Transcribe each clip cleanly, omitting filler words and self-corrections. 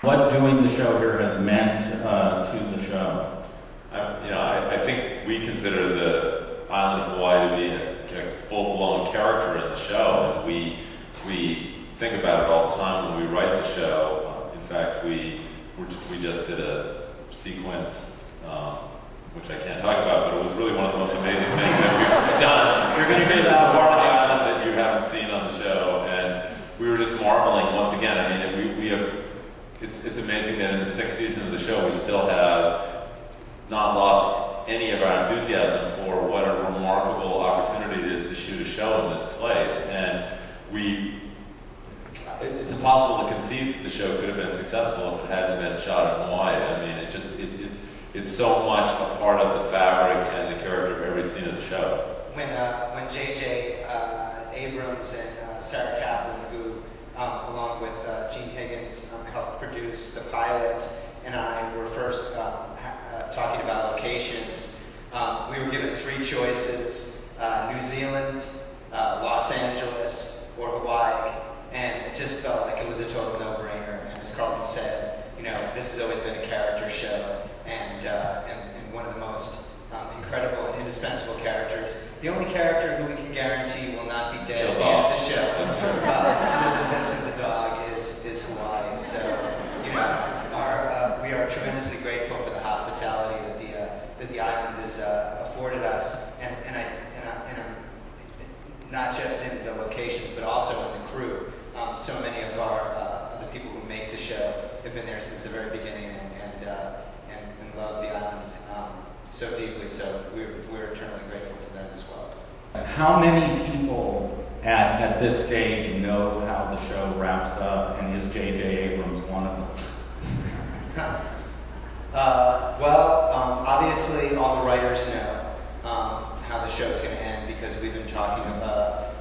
What doing the show here has meant to the show? I think we consider the island of Hawaii to be a full-blown character in the show, and we think about it all the time when we write the show. In fact, we just did a sequence, which I can't talk about, but it was really one of the most amazing things that we've done. You're going to face a part of the island that you haven't seen on the show, and we were just marveling once again. I mean, we have. It's amazing that in the 6th season of the show, we still have not lost any of our enthusiasm for what a remarkable opportunity it is to shoot a show in this place. And it's impossible to conceive the show could have been successful if it hadn't been shot in Hawaii. I mean, it's so much a part of the fabric and the character of every scene of the show. When J.J. Abrams and Sarah Kaplan, who along with Gene Higgins helped produce the pilot, and I were first talking about locations, we were given 3 choices: New Zealand, Los Angeles, or Hawaii. And it just felt like it was a total no-brainer. And as Carlton said, this has always been a character show, and one of the most incredible and indispensable characters. The only character who we can guarantee will not be dead at the end of the show, other than Vincent the dog, is Hawaii. So, we are tremendously grateful for the hospitality that the island has afforded us, and I'm not just in the locations, but also in the crew. So many of the people who make the show have been there since the very beginning and love the island so deeply. So we're eternally grateful to them as well. How many people at this stage know how the show wraps up, and is J.J. Abrams one of them? Obviously all the writers know how the show's going to end, because we've been talking about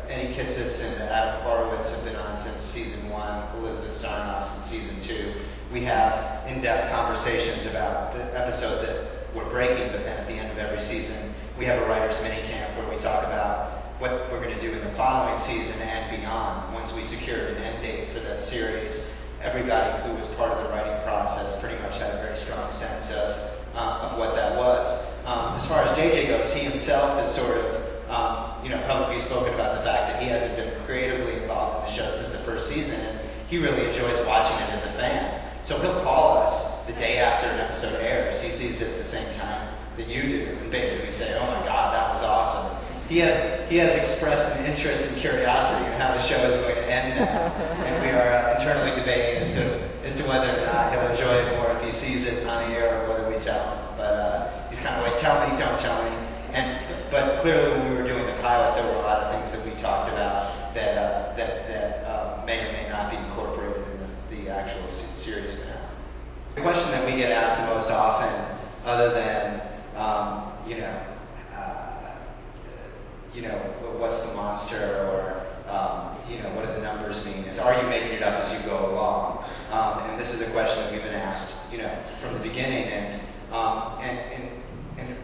Eddie Kitsis and Adam Horowitz have been on since season 1, Elizabeth Sarnoff since season 2. We have in-depth conversations about the episode that we're breaking, but then at the end of every season, we have a writer's mini-camp where we talk about what we're going to do in the following season and beyond. Once we secured an end date for the series, everybody who was part of the writing process pretty much had a very strong sense of what that was. As far as JJ goes, he himself is sort of publicly spoken about the fact that he hasn't been creatively involved in the show since the first season, and he really enjoys watching it as a fan. So he'll call us the day after an episode airs. He sees it at the same time that you do, and basically say, "Oh my God, that was awesome." He has expressed an interest and curiosity in how the show is going to end now, and we are internally debating as to whether or not he'll enjoy it more if he sees it on the air or whether we tell him. But he's kind of like, "Tell me, don't tell me." But clearly, when we were doing the pilot, there were a lot of things that we talked about that may or may not be incorporated in the actual series finale. The question that we get asked the most often, other than what's the monster, or what do the numbers mean, is, are you making it up as you go along? And this is a question that we've been asked, from the beginning, and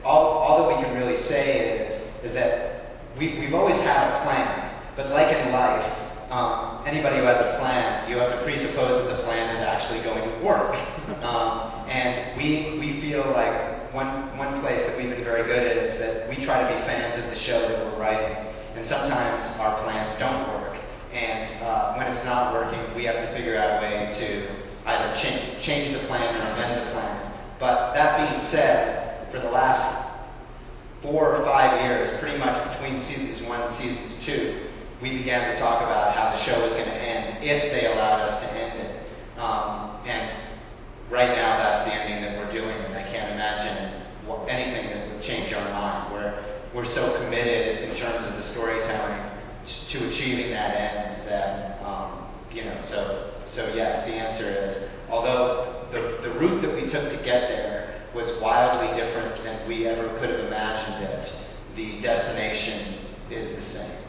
all that we can really say is that we've always had a plan, but like in life, anybody who has a plan, you have to presuppose that the plan is actually going to work. And we feel like one place that we've been very good at is that we try to be fans of the show that we're writing, and sometimes our plans don't work. And when it's not working, we have to figure out a way to either change the plan or amend the plan. But that being said, for the last 4 or 5 years, pretty much between seasons 1 and seasons 2, we began to talk about how the show was going to end if they allowed us to end it. And right now, that's the ending that we're doing, and I can't imagine anything that would change our mind. We're so committed in terms of the storytelling to achieving that end that, so yes, the answer is, although the route that we took to get there was wildly different than we ever could have imagined it, the destination is the same.